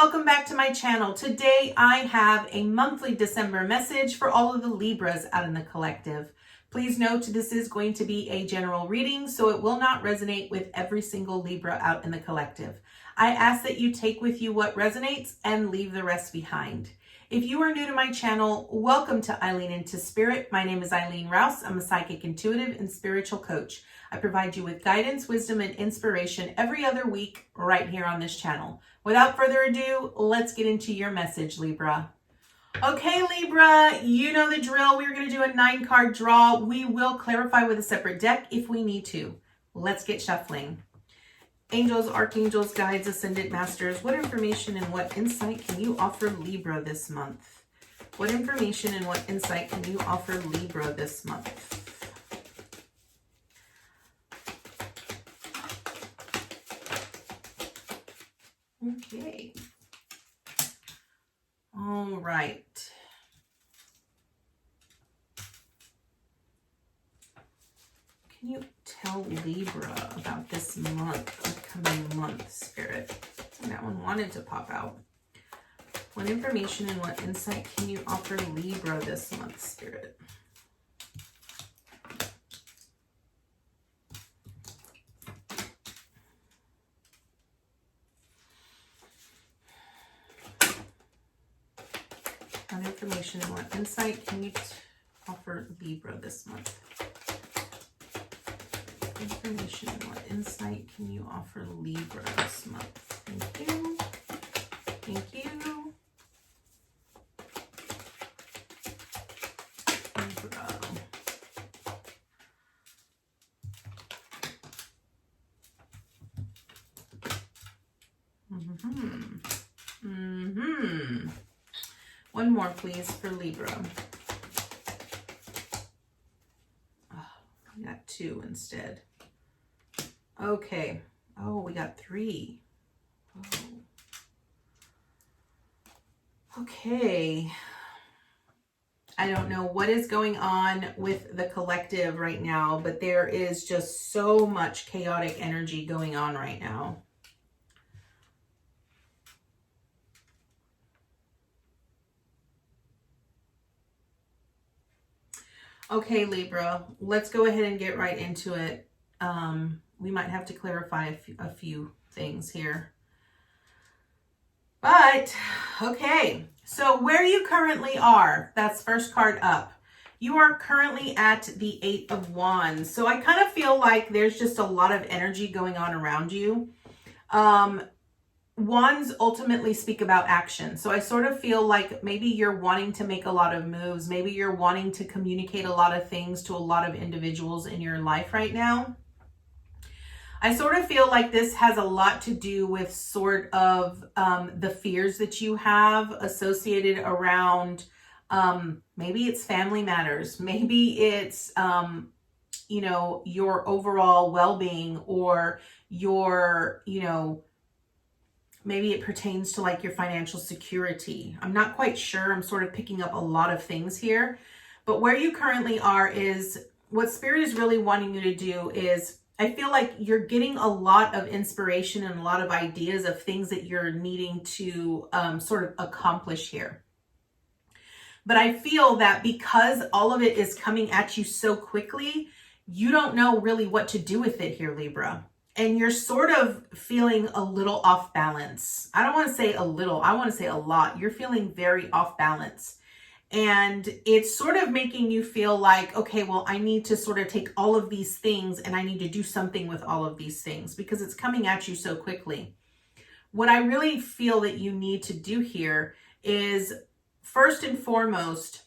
welcome back to my channel. Today I have a monthly December message for all of the Libras out in the collective. Please note this is going to be a general reading, so it will not resonate with every single Libra out in the collective. I ask that you take with you what resonates and leave the rest behind. If you are new to my channel, welcome to Eileen Into Spirit. My name is Eileen Rouse. I'm a psychic intuitive and spiritual coach. I provide you with guidance, wisdom, and inspiration every other week right here on this channel. Without further ado, let's get into your message, Libra. Okay, Libra, you know the drill. We're going to do a 9-card draw. We will clarify with a separate deck if we need to. Let's get shuffling. Angels, archangels, guides, ascendant masters, what information and what insight can you offer Libra this month? What information and what insight can you offer Libra this month? Okay. All right. Can you tell Libra about this month, upcoming month, Spirit? That one wanted to pop out. What information and what insight can you offer Libra this month, Spirit? What information and what insight can you offer Libra this month? Information and what insight can you offer Libra this month? Thank you. Thank you. Libra. One more, please, for Libra. Oh, we got 2 instead. Okay. Oh, we got 3. Oh. Okay. I don't know what is going on with the collective right now, but there is just so much chaotic energy going on right now. Okay, Libra, let's go ahead and get right into it. We might have to clarify a few things here. But, okay, so where you currently are, that's first card up. You are currently at the 8 of Wands. So I kind of feel like there's just a lot of energy going on around you. Wands ultimately speak about action. So I sort of feel like maybe you're wanting to make a lot of moves. Maybe you're wanting to communicate a lot of things to a lot of individuals in your life right now. I sort of feel like this has a lot to do with sort of the fears that you have associated around, maybe it's family matters. Maybe it's, you know, your overall well-being or your, you know, maybe it pertains to like your financial security. I'm not quite sure. I'm sort of picking up a lot of things here. But where you currently are is what Spirit is really wanting you to do is, I feel like you're getting a lot of inspiration and a lot of ideas of things that you're needing to sort of accomplish here. But I feel that because all of it is coming at you so quickly, you don't know really what to do with it here, Libra. And you're sort of feeling a little off balance. I don't want to say a little, I want to say a lot. You're feeling very off balance. And it's sort of making you feel like, okay, well, I need to sort of take all of these things and I need to do something with all of these things because it's coming at you so quickly. What I really feel that you need to do here is, first and foremost,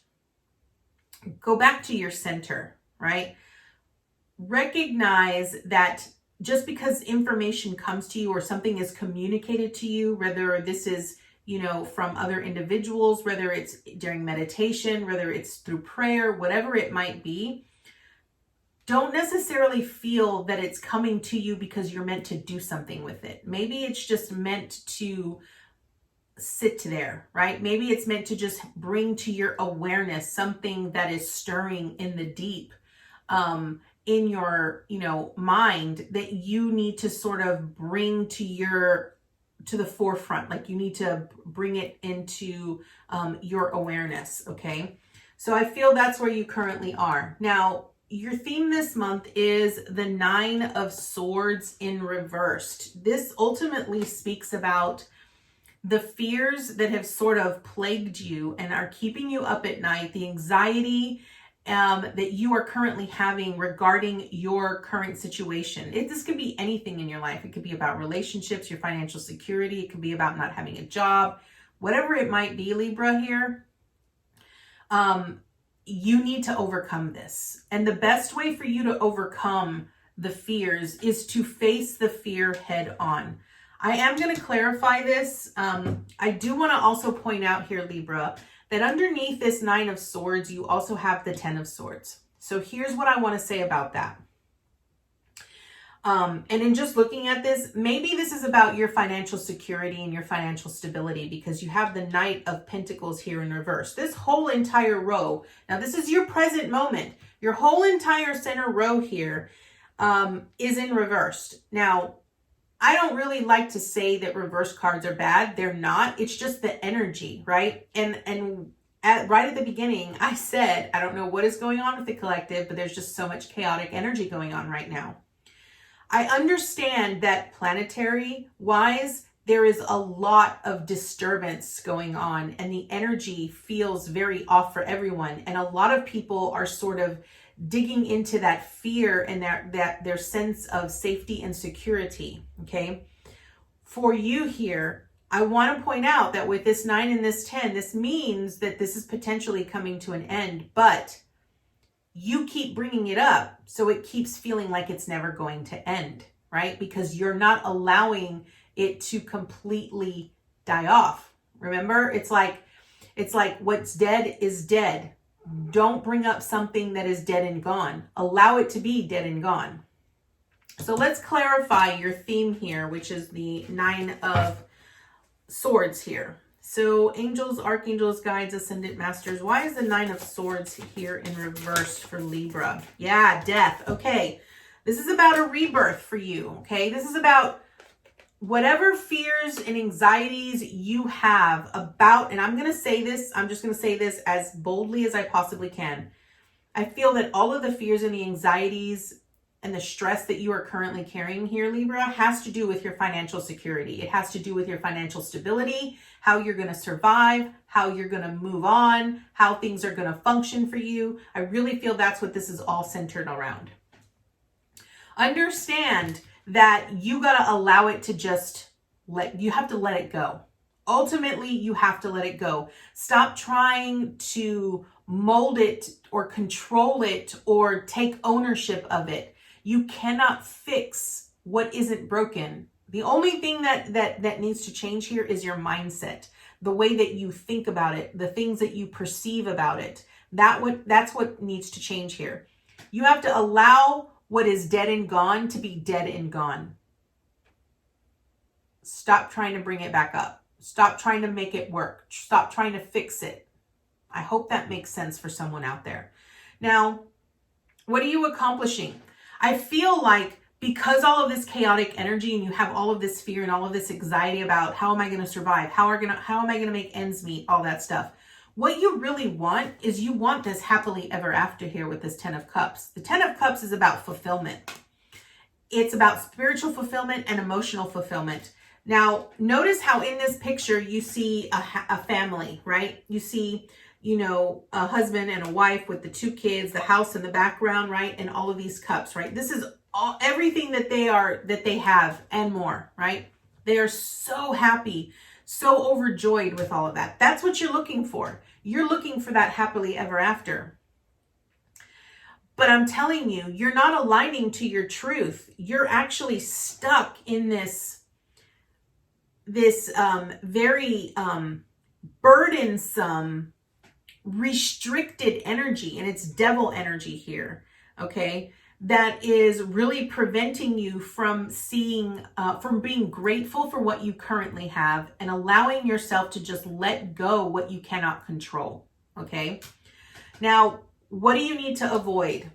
go back to your center, right? Recognize that just because information comes to you or something is communicated to you, whether this is, you know, from other individuals, whether it's during meditation, whether it's through prayer, whatever it might be, don't necessarily feel that it's coming to you because you're meant to do something with it. Maybe it's just meant to sit there, right? Maybe it's meant to just bring to your awareness something that is stirring in the deep, in your, you know, mind that you need to sort of bring to your to the forefront. Like you need to bring it into your awareness. Okay. So I feel that's where you currently are. Now, your theme this month is the 9 of Swords in reversed. This ultimately speaks about the fears that have sort of plagued you and are keeping you up at night, the anxiety that you are currently having regarding your current situation. This could be anything in your life. It could be about relationships, your financial security. It could be about not having a job, whatever it might be, Libra here. You need to overcome this. And the best way for you to overcome the fears is to face the fear head on. I am going to clarify this. I do want to also point out here, Libra, that underneath this 9 of Swords, you also have the 10 of Swords. So here's what I want to say about that. And in just looking at this, maybe this is about your financial security and your financial stability, because you have the Knight of Pentacles here in reverse. This whole entire row, now this is your present moment. Your whole entire center row here is in reversed. Now, I don't really like to say that reverse cards are bad. They're not. It's just the energy, right? And right at the beginning, I said, I don't know what is going on with the collective, but there's just so much chaotic energy going on right now. I understand that planetary-wise, there is a lot of disturbance going on and the energy feels very off for everyone. And a lot of people are sort of digging into that fear and their sense of safety and security, okay? For you here, I want to point out that with this 9 and this 10, this means that this is potentially coming to an end, but you keep bringing it up, so it keeps feeling like it's never going to end, right? Because you're not allowing it to completely die off. Remember, it's like what's dead is dead. Don't bring up something that is dead and gone. Allow it to be dead and gone. So let's clarify your theme here, which is the 9 of Swords here. So angels, archangels, guides, ascendant masters. Why is the 9 of Swords here in reverse for Libra? Yeah, death. Okay. This is about a rebirth for you. Okay. This is about whatever fears and anxieties you have about, and I'm going to say this, I'm just going to say this as boldly as I possibly can. I feel that all of the fears and the anxieties and the stress that you are currently carrying here, Libra, has to do with your financial security. It has to do with your financial stability, how you're going to survive, how you're going to move on, how things are going to function for you. I really feel that's what this is all centered around. Understand that you got to allow it to just you have to let it go. Ultimately, you have to let it go. Stop trying to mold it or control it or take ownership of it. You cannot fix what isn't broken. The only thing that needs to change here is your mindset, the way that you think about it, the things that you perceive about it. That's what needs to change here. You have to allow what is dead and gone to be dead and gone. Stop trying to bring it back up. Stop trying to make it work. Stop trying to fix it. I hope that makes sense for someone out there. Now, what are you accomplishing? I feel like because all of this chaotic energy and you have all of this fear and all of this anxiety about how am I going to survive? How am I going to make ends meet? All that stuff. What you really want is you want this happily ever after here with this 10 of Cups. The 10 of Cups is about fulfillment. It's about spiritual fulfillment and emotional fulfillment. Now, notice how in this picture you see a family, right? You see, a husband and a wife with the 2 kids, the house in the background, right? And all of these cups, right? This is everything that they have and more, right? They are so happy, so overjoyed with all of that. That's what you're looking for. You're looking for that happily ever after. But I'm telling you, you're not aligning to your truth. You're actually stuck in this very burdensome, restricted energy, and it's devil energy here, okay? That is really preventing you from from being grateful for what you currently have and allowing yourself to just let go what you cannot control, okay? Now, what do you need to avoid?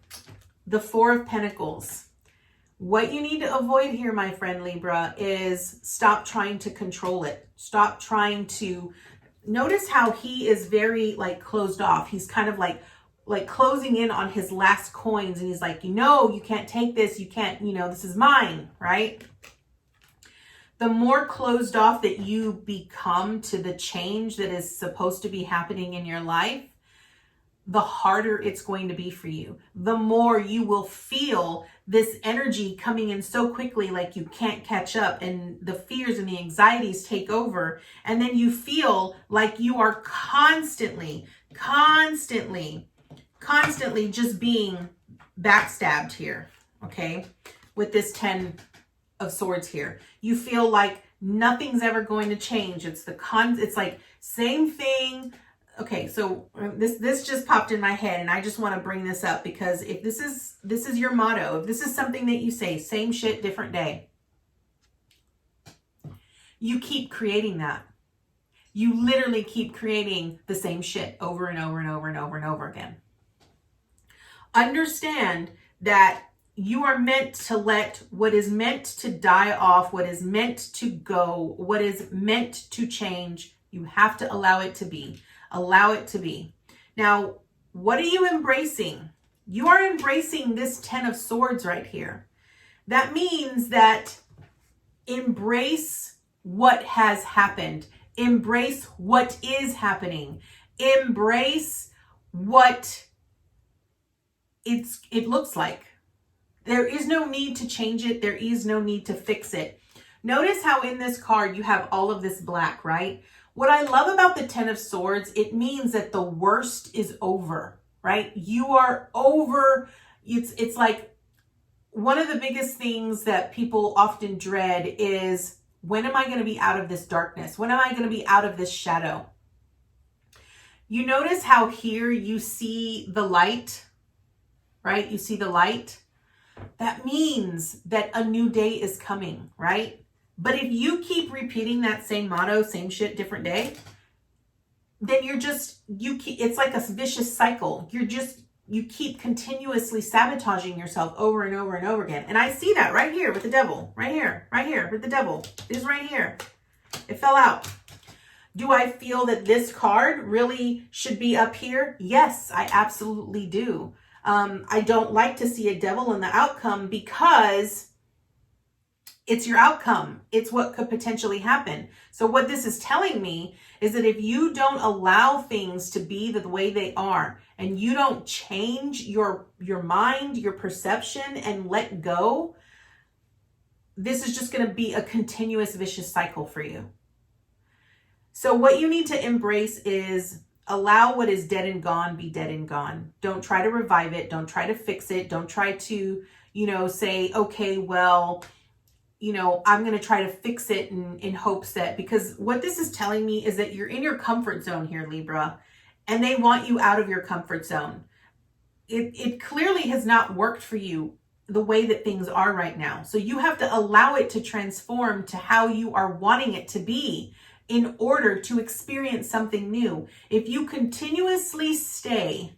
The 4 of Pentacles. What you need to avoid here, my friend Libra, is stop trying to control it. Stop trying to, notice how he is very like closed off. He's kind of like closing in on his last coins, and he's like, you can't take this. You can't, this is mine, right? The more closed off that you become to the change that is supposed to be happening in your life, the harder it's going to be for you. The more you will feel this energy coming in so quickly, like you can't catch up, and the fears and the anxieties take over. And then you feel like you are constantly just being backstabbed here, okay? With this 10 of Swords here. You feel like nothing's ever going to change. It's like same thing. Okay, so this just popped in my head, and I just want to bring this up because if this is your motto, if this is something that you say, same shit, different day, you keep creating that. You literally keep creating the same shit over and over and over and over and over again. Understand that you are meant to let what is meant to die off, what is meant to go, what is meant to change. You have to allow it to be. Allow it to be. Now, what are you embracing? You are embracing this 10 of Swords right here. That means that embrace what has happened. Embrace what is happening. Embrace what it looks like. There is no need to change it. There is no need to fix it. Notice how in this card you have all of this black, right? What I love about the 10 of Swords, it means that the worst is over, right? You are over. It's like one of the biggest things that people often dread is, when am I going to be out of this darkness? When am I going to be out of this shadow? You notice how here you see the light, right? You see the light. That means that a new day is coming, right? But if you keep repeating that same motto, same shit, different day, then it's like a vicious cycle. You keep continuously sabotaging yourself over and over and over again. And I see that right here with the devil, right here with the devil. This right here. It fell out. Do I feel that this card really should be up here? Yes, I absolutely do. I don't like to see a devil in the outcome because it's your outcome. It's what could potentially happen. So what this is telling me is that if you don't allow things to be the way they are, and you don't change your mind, your perception, and let go, this is just going to be a continuous vicious cycle for you. So what you need to embrace is allow what is dead and gone be dead and gone. Don't try to revive it. Don't try to fix it. Don't try to, say, okay, well, I'm going to try to fix it in hopes that, because what this is telling me is that you're in your comfort zone here, Libra, and they want you out of your comfort zone. It clearly has not worked for you the way that things are right now. So you have to allow it to transform to how you are wanting it to be in order to experience something new. If you continuously stay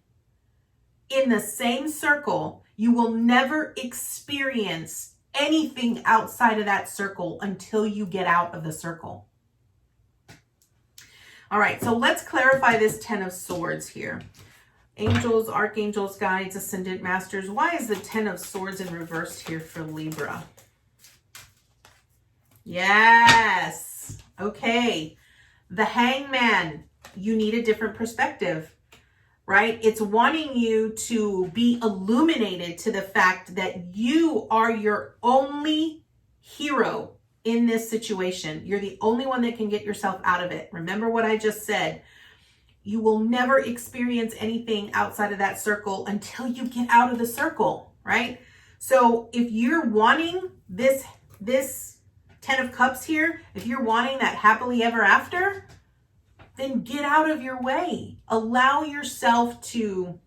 in the same circle, you will never experience anything outside of that circle until you get out of the circle. All right, so let's clarify this 10 of Swords here. Angels, archangels, guides, ascendant masters. Why is the 10 of Swords in reverse here for Libra? Yes. Okay. The Hangman. You need a different perspective, right? It's wanting you to be illuminated to the fact that you are your only hero in this situation. You're the only one that can get yourself out of it. Remember what I just said. You will never experience anything outside of that circle until you get out of the circle, right? So if you're wanting this 10 of Cups here, if you're wanting that happily ever after, then get out of your way. Allow yourself to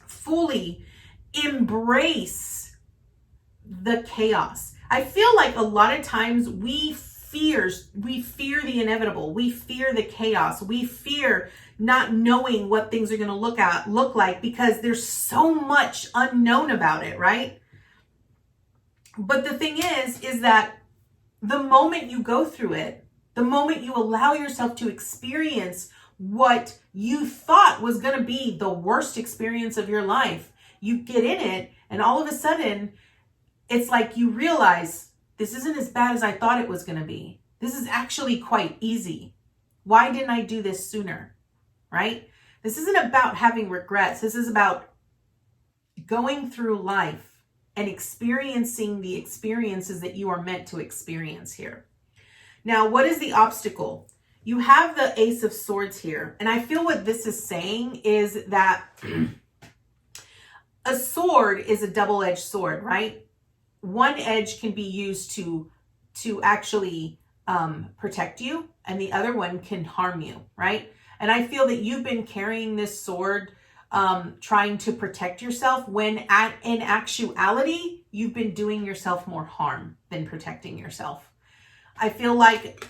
fully embrace the chaos. I feel like a lot of times we fear the inevitable. We fear the chaos. We fear not knowing what things are going to look like because there's so much unknown about it, right? But the thing is that the moment you go through it, the moment you allow yourself to experience what you thought was going to be the worst experience of your life, you get in it, and all of a sudden, it's like you realize this isn't as bad as I thought it was going to be. This is actually quite easy. Why didn't I do this sooner? Right? This isn't about having regrets. This is about going through life and experiencing the experiences that you are meant to experience here. Now, what is the obstacle? You have the Ace of Swords here. And I feel what this is saying is that a sword is a double-edged sword, right? One edge can be used to actually protect you, and the other one can harm you, right? And I feel that you've been carrying this sword trying to protect yourself when in actuality, you've been doing yourself more harm than protecting yourself. I feel like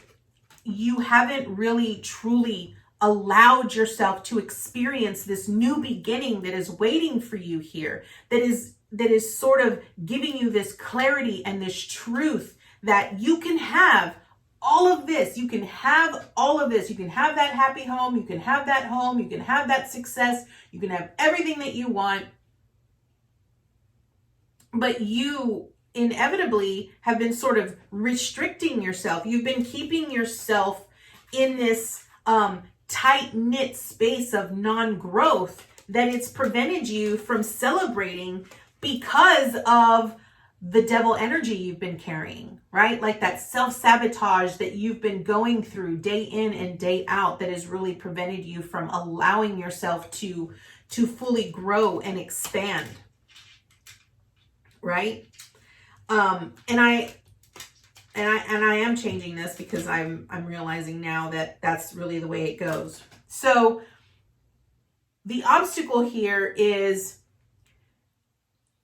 you haven't really truly allowed yourself to experience this new beginning that is waiting for you here, that is sort of giving you this clarity and this truth that you can have all of this. You can have all of this. You can have that happy home. You can have that home. You can have that success. You can have everything that you want. But you inevitably have been sort of restricting yourself. You've been keeping yourself in this tight-knit space of non-growth that it's prevented you from celebrating because of the devil energy you've been carrying, right? Like that self-sabotage that you've been going through day in and day out that has really prevented you from allowing yourself to fully grow and expand, right? And I am changing this because I'm realizing now that that's really the way it goes. So the obstacle here is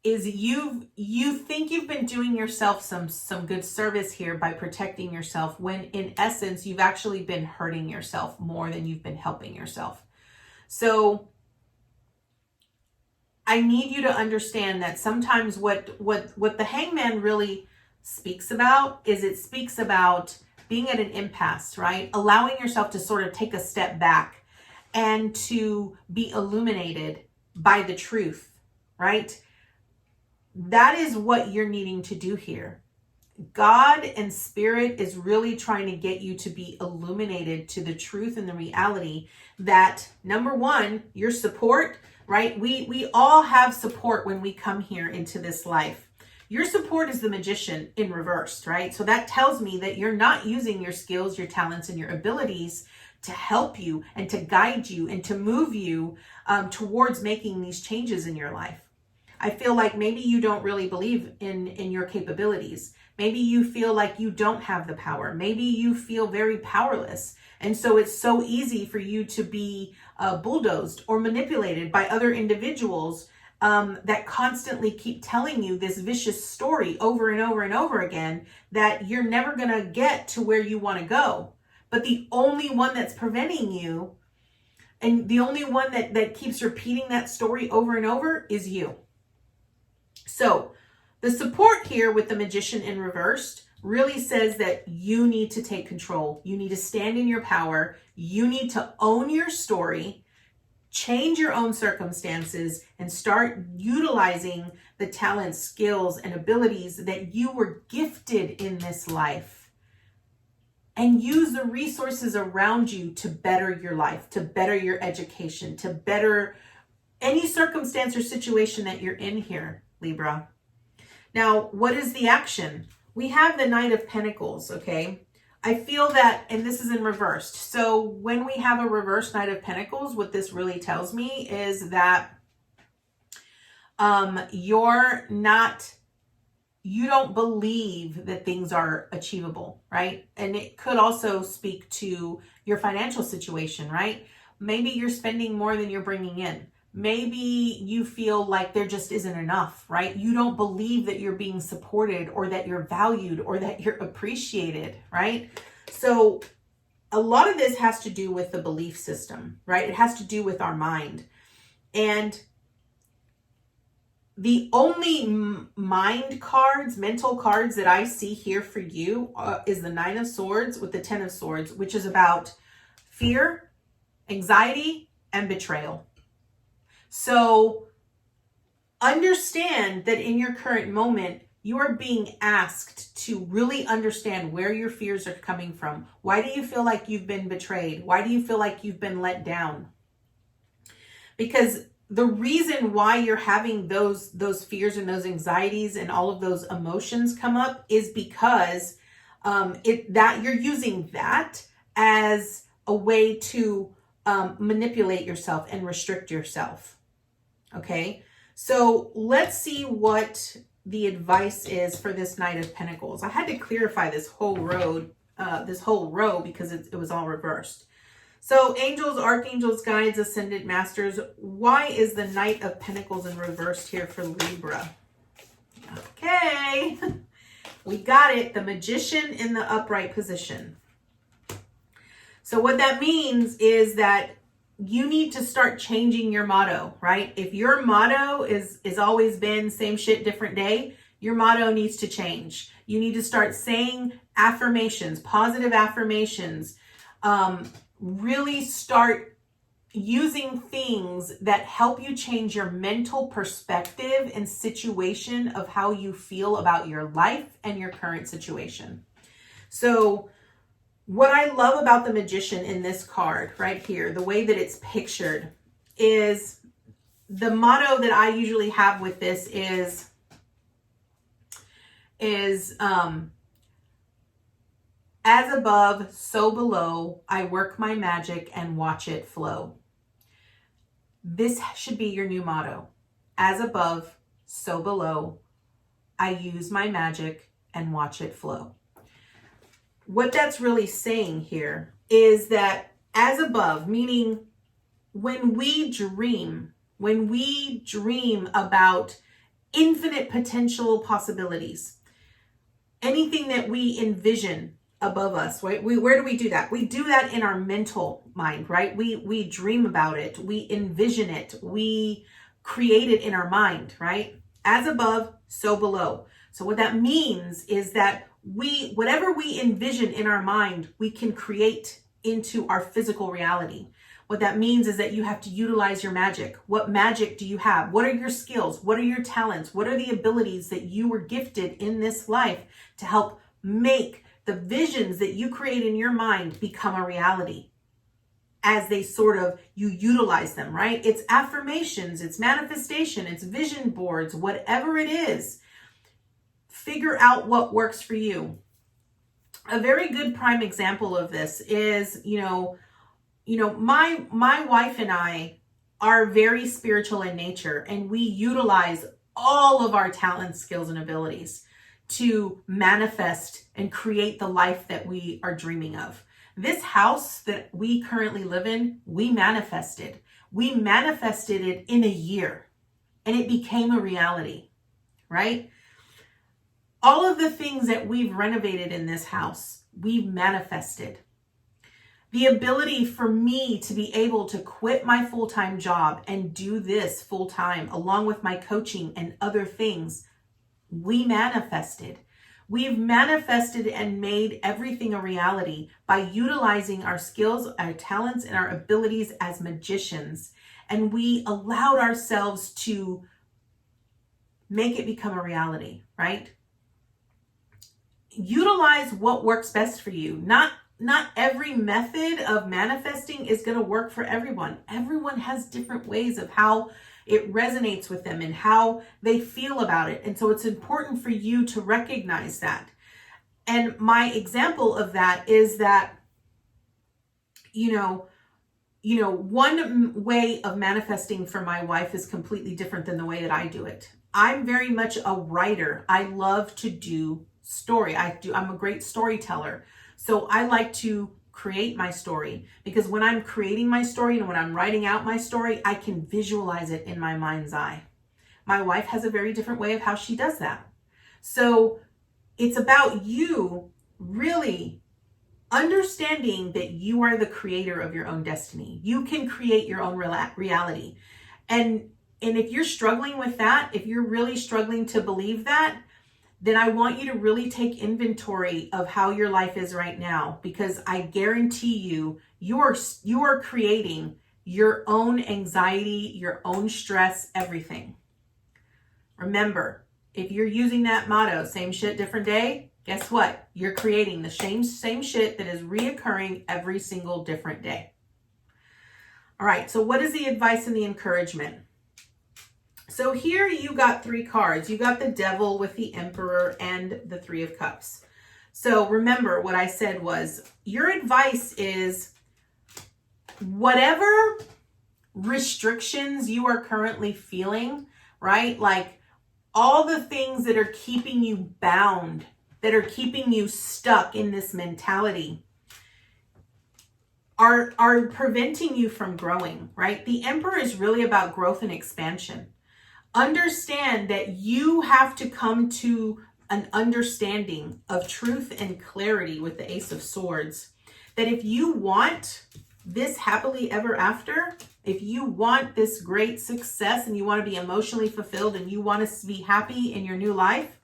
you think you've been doing yourself some good service here by protecting yourself, when in essence you've actually been hurting yourself more than you've been helping yourself. So I need you to understand that sometimes what the Hangman really speaks about is it speaks about being at an impasse, right? Allowing yourself to sort of take a step back and to be illuminated by the truth, right? That is what you're needing to do here. God and Spirit is really trying to get you to be illuminated to the truth and the reality that, number one, your support, right? We all have support when we come here into this life. Your support is the Magician in reverse, right? So that tells me that you're not using your skills, your talents, and your abilities to help you and to guide you and to move you towards making these changes in your life. I feel like maybe you don't really believe in your capabilities. Maybe you feel like you don't have the power. Maybe you feel very powerless. And so it's so easy for you to be bulldozed or manipulated by other individuals that constantly keep telling you this vicious story over and over and over again that you're never going to get to where you want to go. But the only one that's preventing you, and the only one that keeps repeating that story over and over, is you. So the support here with the Magician in reversed really says that you need to take control. You need to stand in your power. You need to own your story, change your own circumstances, and start utilizing the talents, skills, and abilities that you were gifted in this life. And use the resources around you to better your life, to better your education, to better any circumstance or situation that you're in here, Libra. Now, what is the action? We have the Knight of Pentacles, okay? I feel that, and this is in reversed. So when we have a reversed Knight of Pentacles, what this really tells me is that you don't believe that things are achievable, right? And it could also speak to your financial situation, right? Maybe you're spending more than you're bringing in. Maybe you feel like there just isn't enough, right? You don't believe that you're being supported or that you're valued or that you're appreciated, right? So a lot of this has to do with the belief system, right? It has to do with our mind. And The only mind cards, mental cards that I see here for you is the Nine of Swords with the Ten of Swords, which is about fear, anxiety, and betrayal. So understand that in your current moment, you are being asked to really understand where your fears are coming from. Why do you feel like you've been betrayed? Why do you feel like you've been let down? Because the reason why you're having those fears and those anxieties and all of those emotions come up is because that you're using that as a way to manipulate yourself and restrict yourself. Okay, so let's see what the advice is for this Knight of Pentacles. I had to clarify this whole row because it was all reversed. So angels, archangels, guides, ascended masters. Why is the Knight of Pentacles in reversed here for Libra? Okay, we got it. The Magician in the upright position. So what that means is that you need to start changing your motto, right? If your motto is always been same shit, different day, your motto needs to change. You need to start saying affirmations, positive affirmations. Really start using things that help you change your mental perspective and situation of how you feel about your life and your current situation. So what I love about the Magician in this card right here, the way that it's pictured, is the motto that I usually have with this is as above, so below, I work my magic and watch it flow. This should be your new motto. As above, so below, I use my magic and watch it flow. What that's really saying here is that as above, meaning when we dream about infinite potential possibilities, anything that we envision above us, right? Where do we do that? We do that in our mental mind, right? We dream about it, we envision it, we create it in our mind, right? As above, so below. So what that means is that whatever we envision in our mind, we can create into our physical reality. What that means is that you have to utilize your magic. What magic do you have? What are your skills? What are your talents? What are the abilities that you were gifted in this life to help make the visions that you create in your mind become a reality as they you utilize them, right? It's affirmations, it's manifestation, it's vision boards, whatever it is. Figure out what works for you. A very good prime example of this is, my wife and I are very spiritual in nature, and we utilize all of our talents, skills, and abilities to manifest and create the life that we are dreaming of. This house that we currently live in, we manifested. We manifested it in a year, and it became a reality, right? All of the things that we've renovated in this house, we've manifested. The ability for me to be able to quit my full-time job and do this full-time along with my coaching and other things, we manifested. We've manifested and made everything a reality by utilizing our skills, our talents, and our abilities as magicians. And we allowed ourselves to make it become a reality, right? Utilize what works best for you. Not every method of manifesting is going to work for everyone. Everyone has different ways of how it resonates with them and how they feel about it. And so it's important for you to recognize that. And my example of that is that, one way of manifesting for my wife is completely different than the way that I do it. I'm very much a writer. I love to do story. I'm a great storyteller. So I like to create my story, because when I'm creating my story and when I'm writing out my story, I can visualize it in my mind's eye. My wife has a very different way of how she does that. So it's about you really understanding that you are the creator of your own destiny. You can create your own reality. And And if you're struggling with that, if you're really struggling to believe that, then I want you to really take inventory of how your life is right now, because I guarantee you, you are creating your own anxiety, your own stress, everything. Remember, if you're using that motto, same shit, different day, guess what? You're creating the same shit that is reoccurring every single different day. All right, so what is the advice and the encouragement? So here you got 3 cards. You got the Devil with the Emperor and the 3 of Cups. So remember what I said was, your advice is whatever restrictions you are currently feeling, right? Like all the things that are keeping you bound, that are keeping you stuck in this mentality, are preventing you from growing, right? The Emperor is really about growth and expansion. Understand that you have to come to an understanding of truth and clarity with the Ace of Swords. That if you want this happily ever after, if you want this great success and you want to be emotionally fulfilled and you want to be happy in your new life,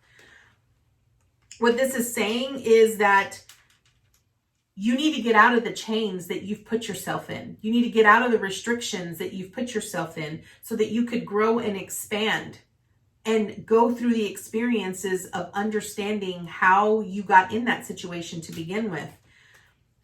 what this is saying is that you need to get out of the chains that you've put yourself in. You need to get out of the restrictions that you've put yourself in so that you could grow and expand and go through the experiences of understanding how you got in that situation to begin with.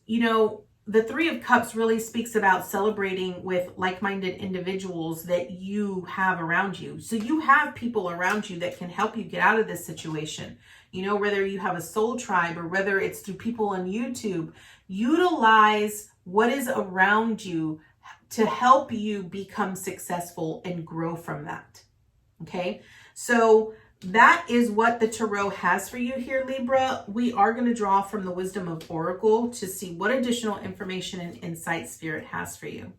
You know, the 3 of Cups really speaks about celebrating with like-minded individuals that you have around you. So you have people around you that can help you get out of this situation. You know, whether you have a soul tribe or whether it's through people on YouTube, utilize what is around you to help you become successful and grow from that. Okay, so that is what the Tarot has for you here, Libra. We are going to draw from the Wisdom of Oracle to see what additional information and insight Spirit has for you.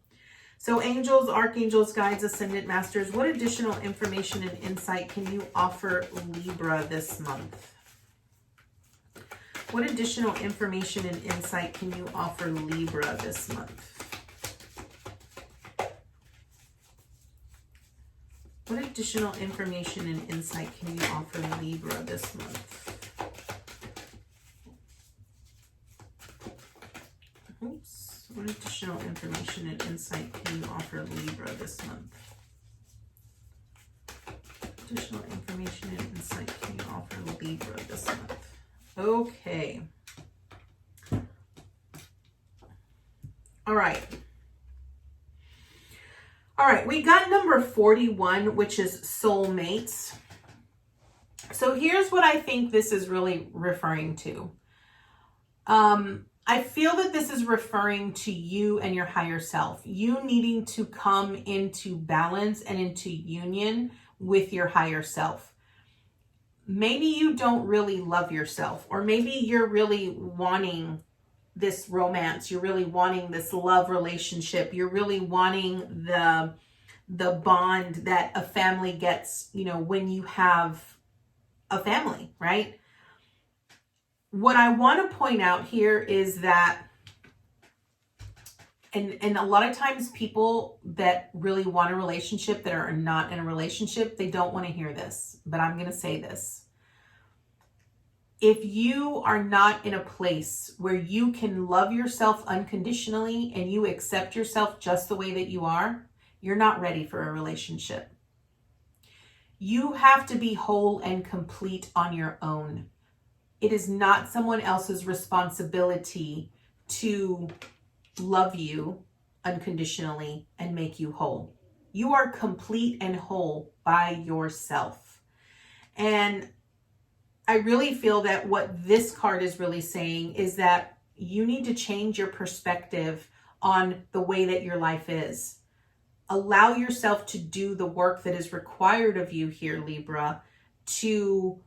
So angels, archangels, guides, ascendant masters, what additional information and insight can you offer Libra this month? What additional information and insight can you offer Libra this month? What additional information and insight can you offer Libra this month? Oops. What additional information and insight can you offer Libra this month? Additional information and insight can you offer Libra this month? Okay. All right. All right, we got number 41, which is soulmates. So here's what I think this is really referring to. I feel that this is referring to you and your higher self. You needing to come into balance and into union with your higher self. Maybe you don't really love yourself, or maybe you're really wanting this romance. You're really wanting this love relationship. You're really wanting the bond that a family gets, you know, when you have a family, right? What I want to point out here is that, and a lot of times people that really want a relationship that are not in a relationship, they don't want to hear this, but I'm going to say this. If you are not in a place where you can love yourself unconditionally and you accept yourself just the way that you are, you're not ready for a relationship. You have to be whole and complete on your own. It is not someone else's responsibility to love you unconditionally and make you whole. You are complete and whole by yourself. And I really feel that what this card is really saying is that you need to change your perspective on the way that your life is. Allow yourself to do the work that is required of you here, Libra, to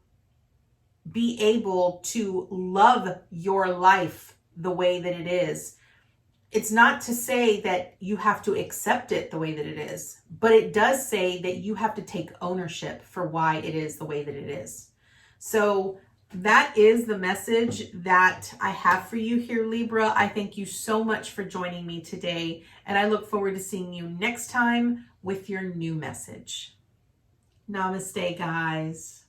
be able to love your life the way that it is. It's not to say that you have to accept it the way that it is, but it does say that you have to take ownership for why it is the way that it is. So that is the message that I have for you here, Libra. I thank you so much for joining me today, and I look forward to seeing you next time with your new message. Namaste, guys.